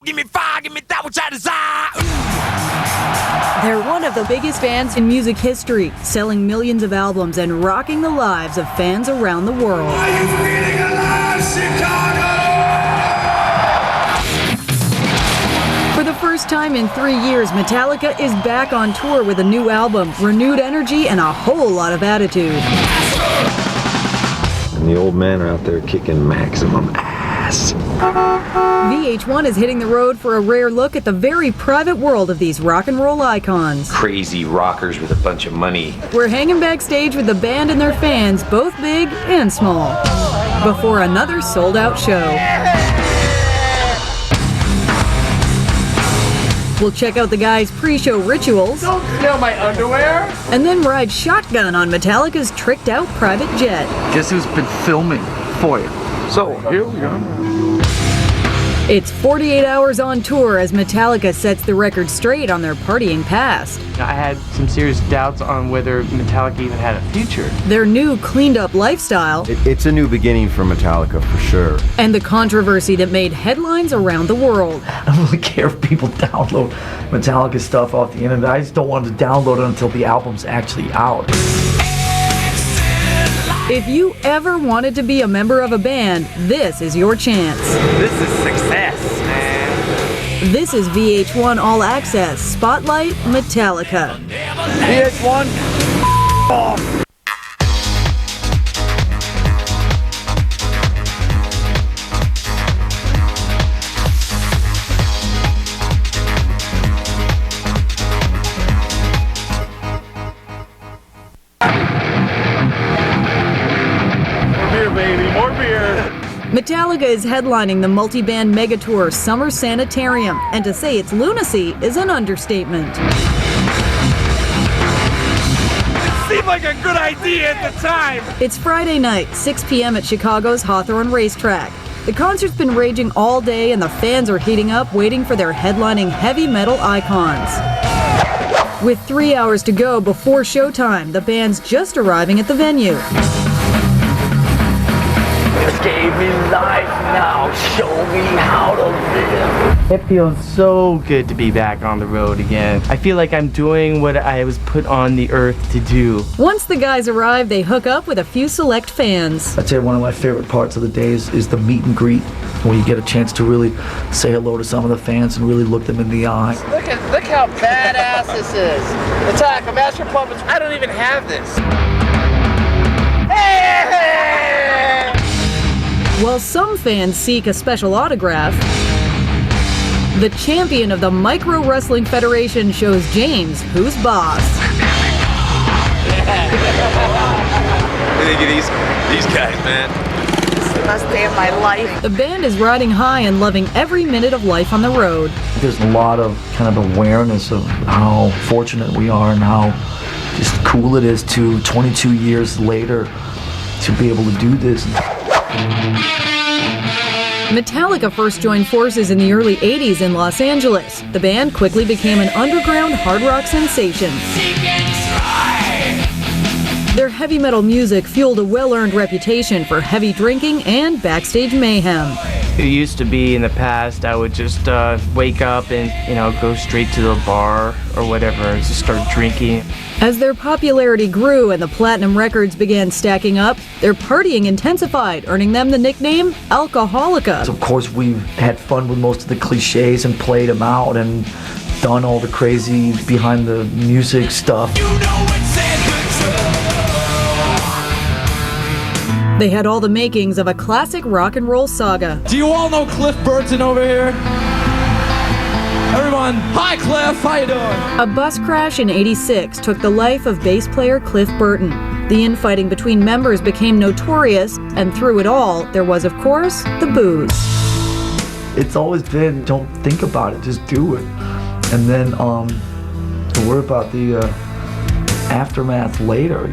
Give me fire, give me that which I desire. They're one of the biggest bands in music history, selling millions of albums and rocking the lives of fans around the world. Are you feeling alive, Chicago? For the first time in 3 years, Metallica is back on tour with a new album, renewed energy, and a whole lot of attitude. And the old men are out there kicking maximum ass. VH1 is hitting the road for a rare look at the very private world of these rock and roll icons. Crazy rockers with a bunch of money. We're hanging backstage with the band and their fans, both big and small, before another sold-out show. We'll check out the guys' pre-show rituals. Don't steal my underwear! And then ride shotgun on Metallica's tricked-out private jet. Guess who's been filming for you? So, here we go. It's 48 hours on tour as Metallica sets the record straight on their partying past. I had some serious doubts on whether Metallica even had a future. Their new cleaned-up lifestyle. It's a new beginning for Metallica, for sure. And the controversy that made headlines around the world. I don't really care if people download Metallica stuff off the internet. I just don't want to download it until the album's actually out. If you ever wanted to be a member of a band, this is your chance. This is success, man. This is VH1 All Access Spotlight Metallica. VH1, off. Metallica is headlining the multi-band megatour Summer Sanitarium, and to say it's lunacy is an understatement. It seemed like a good idea at the time. It's Friday night, 6 p.m. at Chicago's Hawthorne Racetrack. The concert's been raging all day and the fans are heating up, waiting for their headlining heavy metal icons. With 3 hours to go before showtime, the band's just arriving at the venue. Gave me life, now show me how to live. It feels so good to be back on the road again. I feel like I'm doing what I was put on the earth to do. Once the guys arrive, they hook up with a few select fans. I'd say one of my favorite parts of the day is the meet and greet, where you get a chance to really say hello to some of the fans and really look them in the eye. Look how badass this is. Metallica, Master of Puppets. I don't even have this. Hey! While some fans seek a special autograph, the champion of the Micro Wrestling Federation shows James who's boss. What do you think of these guys, man? This is the best day of my life. The band is riding high and loving every minute of life on the road. There's a lot of kind of awareness of how fortunate we are and how just cool it is to 22 years later to be able to do this. Metallica first joined forces in the early 80s in Los Angeles. The band quickly became an underground hard rock sensation. Their heavy metal music fueled a well-earned reputation for heavy drinking and backstage mayhem. It used to be in the past I would just wake up and, go straight to the bar or whatever and just start drinking. As their popularity grew and the platinum records began stacking up, their partying intensified, earning them the nickname Alcoholica. Of course, we've had fun with most of the cliches and played them out and done all the crazy behind the music stuff. They had all the makings of a classic rock and roll saga. Do you all know Cliff Burton over here? Everyone, hi Cliff, how you doing? A bus crash in '86 took the life of bass player Cliff Burton. The infighting between members became notorious, and through it all, there was, of course, the booze. It's always been, don't think about it, just do it. And then worry about the aftermath later,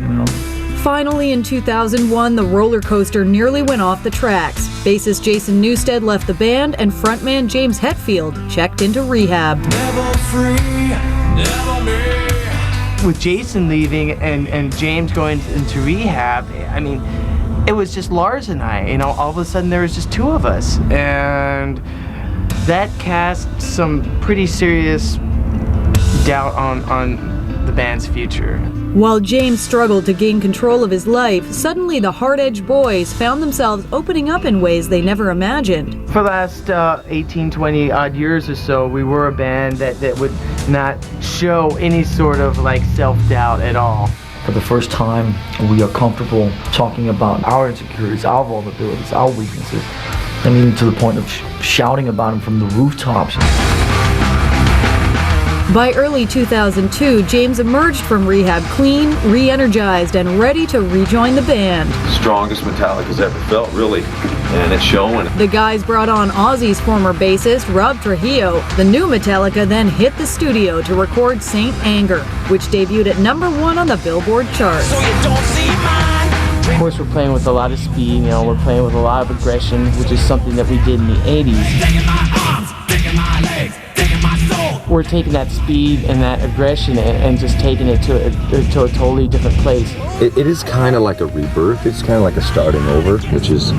Finally, in 2001, the roller coaster nearly went off the tracks. Bassist Jason Newsted left the band, and frontman James Hetfield checked into rehab. Never free, never me. With Jason leaving and James going into rehab, I mean, it was just Lars and I. All of a sudden there was just two of us. And that cast some pretty serious doubt on the band's future. While James struggled to gain control of his life, suddenly the hard-edged boys found themselves opening up in ways they never imagined. For the last 18, 20 odd years or so, we were a band that would not show any sort of like self-doubt at all. For the first time, we are comfortable talking about our insecurities, our vulnerabilities, our weaknesses. I mean, to the point of shouting about them from the rooftops. By early 2002, James emerged from rehab clean, re-energized, and ready to rejoin the band. Strongest Metallica's ever felt, really, and it's showing. The guys brought on Ozzy's former bassist, Rob Trujillo. The new Metallica then hit the studio to record Saint Anger, which debuted at #1 on the Billboard chart. So you don't see mine. Of course, we're playing with a lot of speed, we're playing with a lot of aggression, which is something that we did in the 80s. Taking my arms, taking my legs, taking my soul. We're taking that speed and that aggression and just taking it to a totally different place. It is kind of like a rebirth. It's kind of like a starting over, which is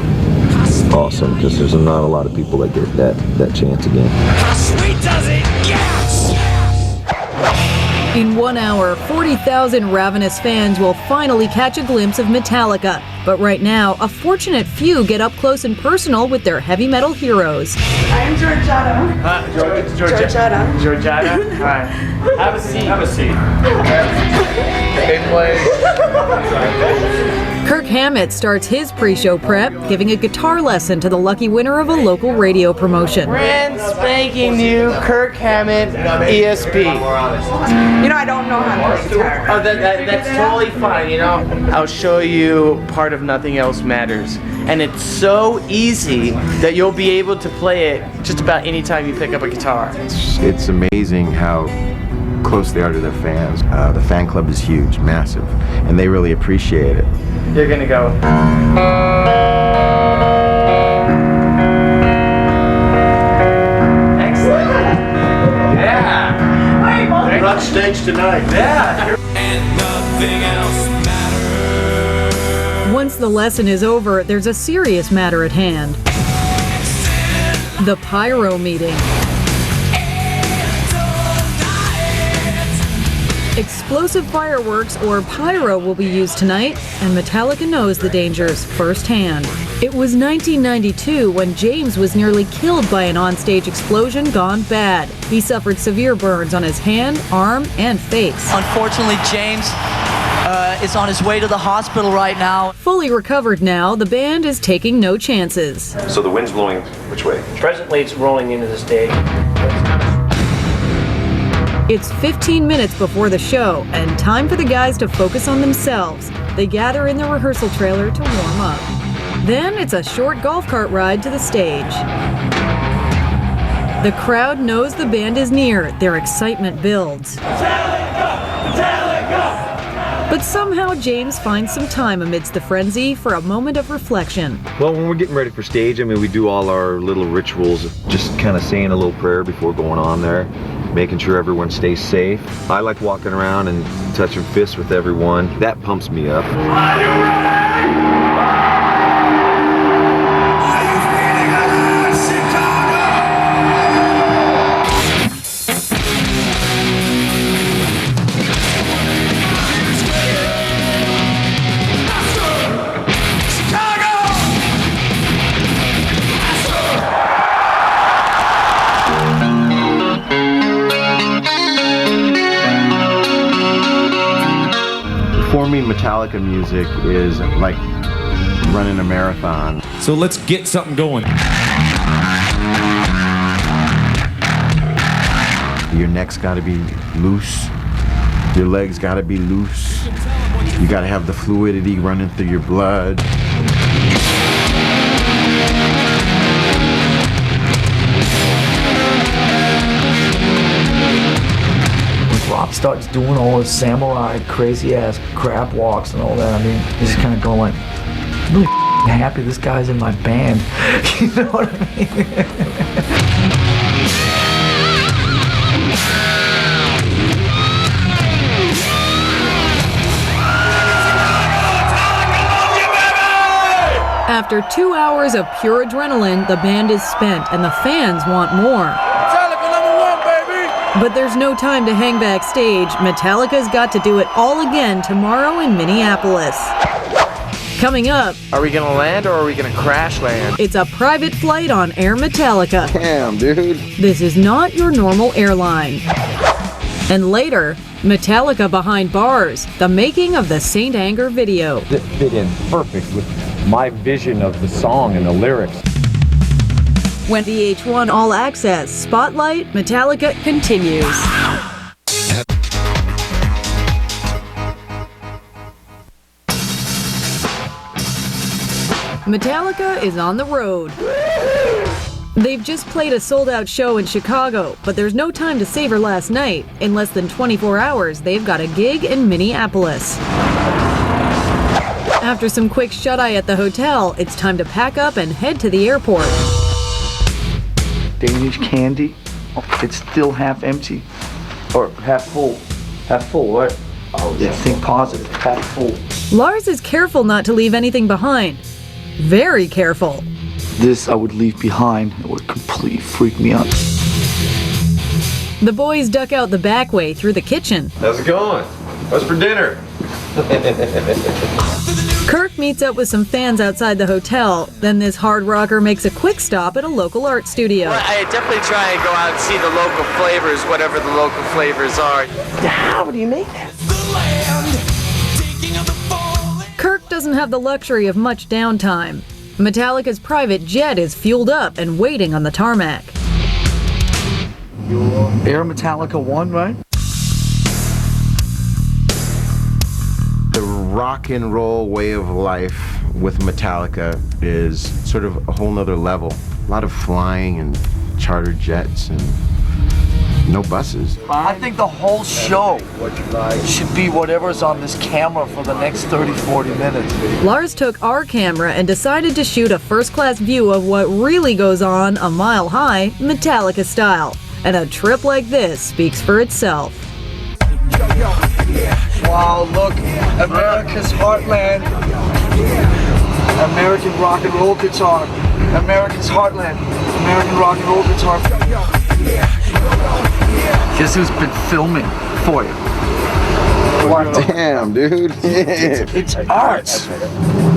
awesome because there's not a lot of people that get that chance again. How sweet does it get? In 1 hour, 40,000 ravenous fans will finally catch a glimpse of Metallica. But right now, a fortunate few get up close and personal with their heavy metal heroes. I'm Georgiana. Georgiana. Georgiana? All right. Have a seat. Have a seat. Kirk Hammett starts his pre-show prep, giving a guitar lesson to the lucky winner of a local radio promotion. Brand spanking new Kirk Hammett ESP. You know, I don't know how to play guitar. Oh, that's totally fine, I'll show you part of Nothing Else Matters. And it's so easy that you'll be able to play it just about any time you pick up a guitar. It's amazing how close they are to their fans. The fan club is huge, massive, and they really appreciate it. You're gonna go. Excellent. Yeah. Front stage tonight. Yeah. And nothing else matters. Once the lesson is over, there's a serious matter at hand. The pyro meeting. Explosive fireworks, or pyro, will be used tonight, and Metallica knows the dangers firsthand. It was 1992 when James was nearly killed by an onstage explosion gone bad. He suffered severe burns on his hand, arm, and face. Unfortunately, James is on his way to the hospital right now. Fully recovered now, the band is taking no chances. So the wind's blowing which way? Presently, it's rolling into the stage. It's 15 minutes before the show, and time for the guys to focus on themselves. They gather in the rehearsal trailer to warm up. Then it's a short golf cart ride to the stage. The crowd knows the band is near. Their excitement builds. But somehow James finds some time amidst the frenzy for a moment of reflection. Well, when we're getting ready for stage, we do all our little rituals, just kind of saying a little prayer before going on there, making sure everyone stays safe. I like walking around and touching fists with everyone. That pumps me up. Are you ready? Are you feeling alive, Chicago? For me, Metallica music is like running a marathon. So let's get something going. Your neck's got to be loose. Your legs got to be loose. You got to have the fluidity running through your blood. Rob starts doing all his samurai crazy ass crab walks and all that. He's just kind of going like, I'm really happy this guy's in my band. You know what I mean? After 2 hours of pure adrenaline, the band is spent and the fans want more. Metallica #1, baby! But there's no time to hang backstage. Metallica's got to do it all again tomorrow in Minneapolis. Coming up, Are we gonna land or are we gonna crash land? it's a private flight on Air Metallica. Damn, dude. This is not your normal airline. And later, Metallica behind bars, the making of the Saint Anger video. It fit in perfect with my vision of the song and the lyrics. When VH1 All Access Spotlight Metallica continues. Metallica is on the road. They've just played a sold-out show in Chicago, but there's no time to savor last night. In less than 24 hours, they've got a gig in Minneapolis. After some quick shut-eye at the hotel, it's time to pack up and head to the airport. Danish candy. Oh, it's still half empty. Or half full. Half full, right? Oh, yeah, think positive. Half full. Lars is careful not to leave anything behind. Very careful. This I would leave behind. It would completely freak me out. The boys duck out the back way through the kitchen. How's it going? What's for dinner? Kirk meets up with some fans outside the hotel. Then this hard rocker makes a quick stop at a local art studio. Well, I definitely try and go out and see the local flavors, whatever the local flavors are. How do you make that? Kirk doesn't have the luxury of much downtime. Metallica's private jet is fueled up and waiting on the tarmac. Air Metallica 1, right? The rock and roll way of life with Metallica is sort of a whole nother level. A lot of flying and charter jets and no buses. I think the whole show should be whatever's on this camera for the next 30, 40 minutes. Lars took our camera and decided to shoot a first-class view of what really goes on a mile high, Metallica style. And a trip like this speaks for itself. Wow, look, America's heartland. American rock and roll guitar. America's heartland. American rock and roll guitar. Guess who's been filming for you? Damn, dude. It's art.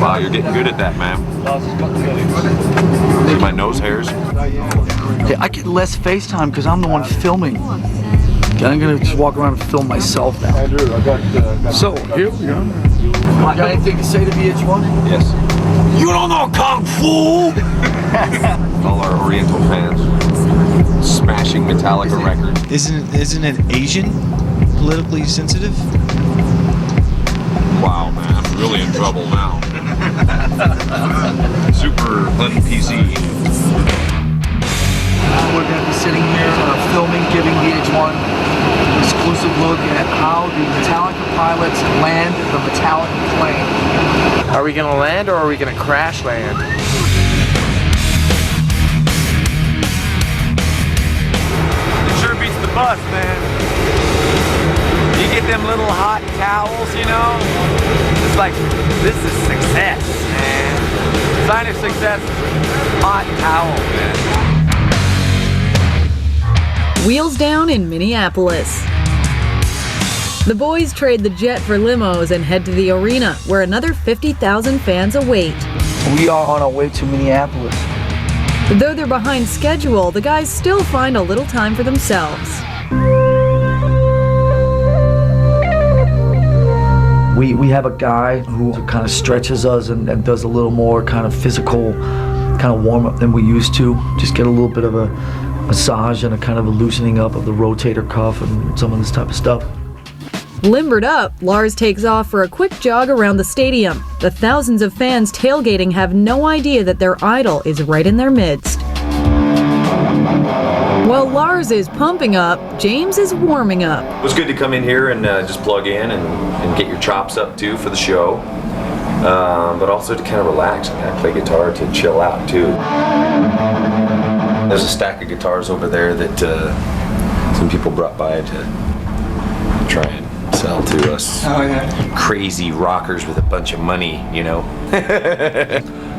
Wow, you're getting good at that, man. See my nose hairs? Hey, I get less FaceTime because I'm the one filming. I'm gonna just walk around and film myself now. So, here we go. Got anything to say to VH1? Yes. You don't know Kung Fu! All our Oriental fans. Smashing Metallica records. Isn't it Asian? Politically sensitive? Wow, man, I'm really in trouble now. Super un-PC. We're going to be sitting here filming, giving VH1 an exclusive look at how the Metallica pilots land the Metallica plane. Are we gonna land or are we gonna crash land? It sure beats the bus, man. You get them little hot towels, you know? It's like, this is success, man. Sign of success, hot towel, man. Wheels down in Minneapolis. The boys trade the jet for limos and head to the arena, where another 50,000 fans await. We are on our way to Minneapolis. Though they're behind schedule, the guys still find a little time for themselves. We have a guy who kind of stretches us and does a little more kind of physical kind of warm-up than we used to. Just get a little bit of a massage and a kind of a loosening up of the rotator cuff and some of this type of stuff. Limbered up, Lars takes off for a quick jog around the stadium. The thousands of fans tailgating have no idea that their idol is right in their midst. While Lars is pumping up, James is warming up. It was good to come in here and just plug in and get your chops up too for the show. But also to kind of relax and kind of play guitar to chill out too. There's a stack of guitars over there that some people brought by to try and sell to us. Oh, yeah. Crazy rockers with a bunch of money, you know.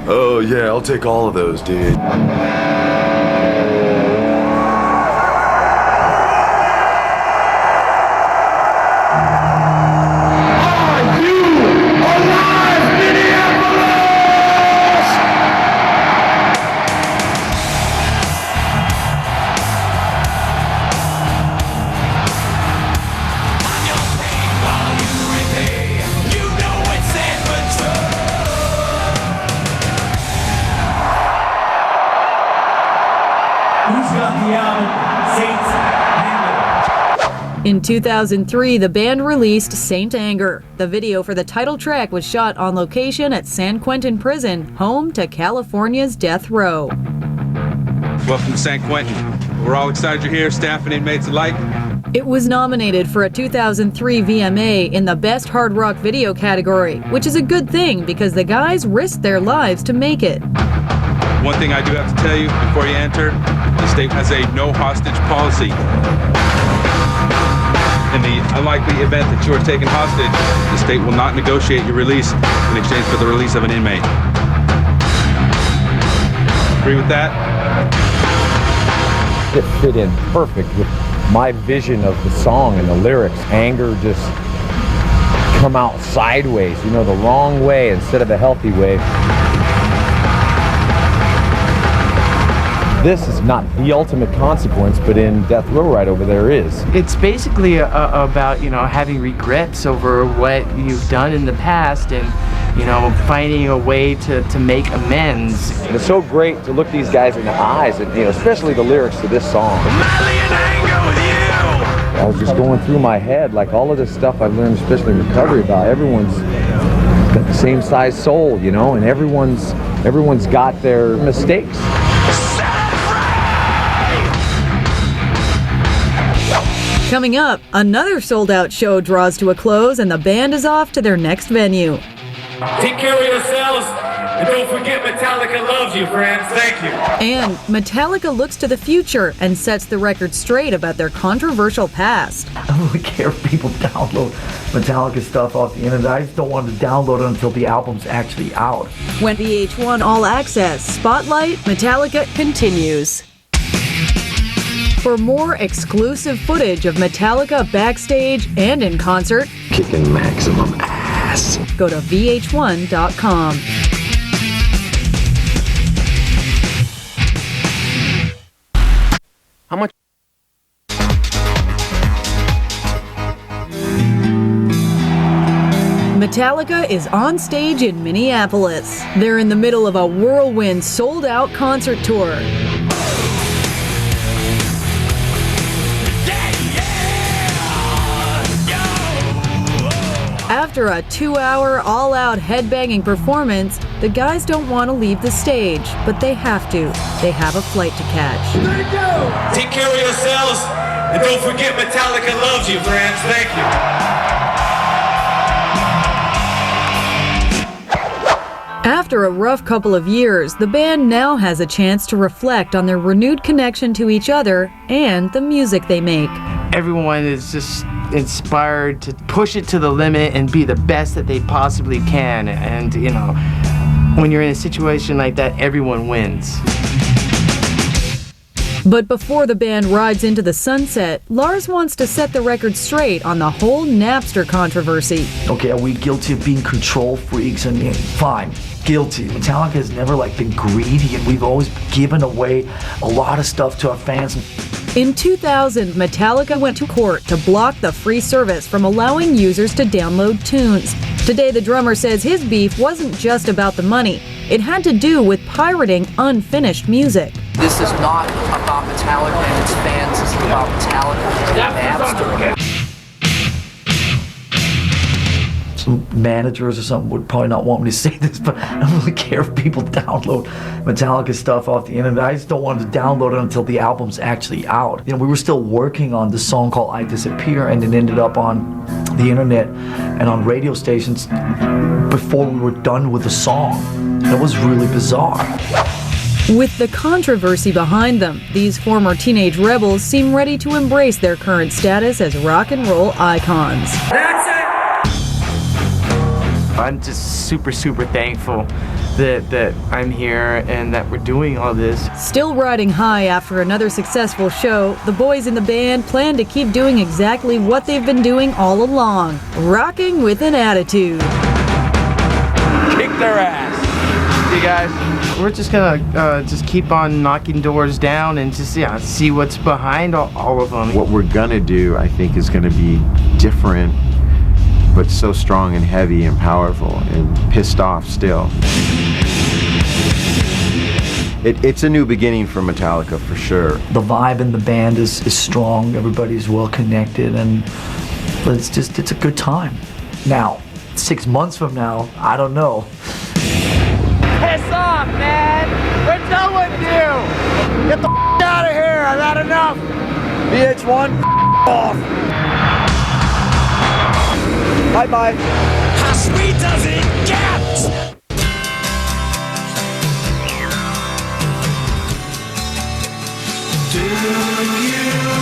Oh yeah, I'll take all of those, dude. In 2003, the band released Saint Anger. The video for the title track was shot on location at San Quentin Prison, home to California's death row. Welcome to San Quentin. We're all excited you're here, staff and inmates alike. It was nominated for a 2003 VMA in the Best Hard Rock Video category, which is a good thing because the guys risked their lives to make it. One thing I do have to tell you before you enter, the state has a no hostage policy. In the unlikely event that you are taken hostage, the state will not negotiate your release in exchange for the release of an inmate. Agree with that? It fit in perfect with my vision of the song and the lyrics. Anger just come out sideways, you know, the wrong way instead of a healthy way. This is not the ultimate consequence, but in Death Row right over there is. It's basically about, you know, having regrets over what you've done in the past and, you know, finding a way to make amends. And it's so great to look these guys in the eyes and, you know, especially the lyrics to this song. I was just going through my head, like all of this stuff I've learned, especially in recovery, about everyone's got the same size soul, you know, and everyone's got their mistakes. Coming up, another sold-out show draws to a close and the band is off to their next venue. Take care of yourselves, and don't forget Metallica loves you, friends. Thank you. And Metallica looks to the future and sets the record straight about their controversial past. I don't really care if people download Metallica stuff off the internet. I just don't want to download it until the album's actually out. When VH1 All Access Spotlight Metallica continues. For more exclusive footage of Metallica backstage and in concert, Kicking maximum ass. go to VH1.com. How much? Metallica is on stage in Minneapolis. They're in the middle of a whirlwind sold-out concert tour. After a 2-hour all-out headbanging performance, the guys don't want to leave the stage, but they have to. They have a flight to catch. Take care of yourselves, and don't forget Metallica loves you, friends. Thank you. After a rough couple of years, the band now has a chance to reflect on their renewed connection to each other and the music they make. Everyone is just inspired to push it to the limit and be the best that they possibly can. And, you know, when you're in a situation like that, everyone wins. But before the band rides into the sunset, Lars wants to set the record straight on the whole Napster controversy. Okay, are we guilty of being control freaks? And fine, guilty. Metallica has never been greedy, and we've always given away a lot of stuff to our fans. In 2000, Metallica went to court to block the free service from allowing users to download tunes. Today, the drummer says his beef wasn't just about the money. It had to do with pirating unfinished music. This is not about Metallica and its fans. This is about Metallica and Napster. Some managers or something would probably not want me to say this, but I don't really care if people download Metallica stuff off the internet. I just don't want to download it until the album's actually out. You know, we were still working on this song called I Disappear, and it ended up on the internet and on radio stations before we were done with the song. It was really bizarre. With the controversy behind them, these former teenage rebels seem ready to embrace their current status as rock and roll icons. That's it. I'm just super thankful that I'm here and that we're doing all this. Still riding high after another successful show, the boys in the band plan to keep doing exactly what they've been doing all along, rocking with an attitude. Kick their ass. You guys, we're just gonna just keep on knocking doors down and just see what's behind all of them. What we're gonna do, I think, is gonna be different, but so strong and heavy and powerful and pissed off still. It's a new beginning for Metallica for sure. The vibe in the band is strong, everybody's well connected, and it's a good time. Now, 6 months from now, I don't know. Piss off, man! We're done with you! Get the out of here! I've had enough! VH1, off! Bye-bye. How sweet does it get? Do you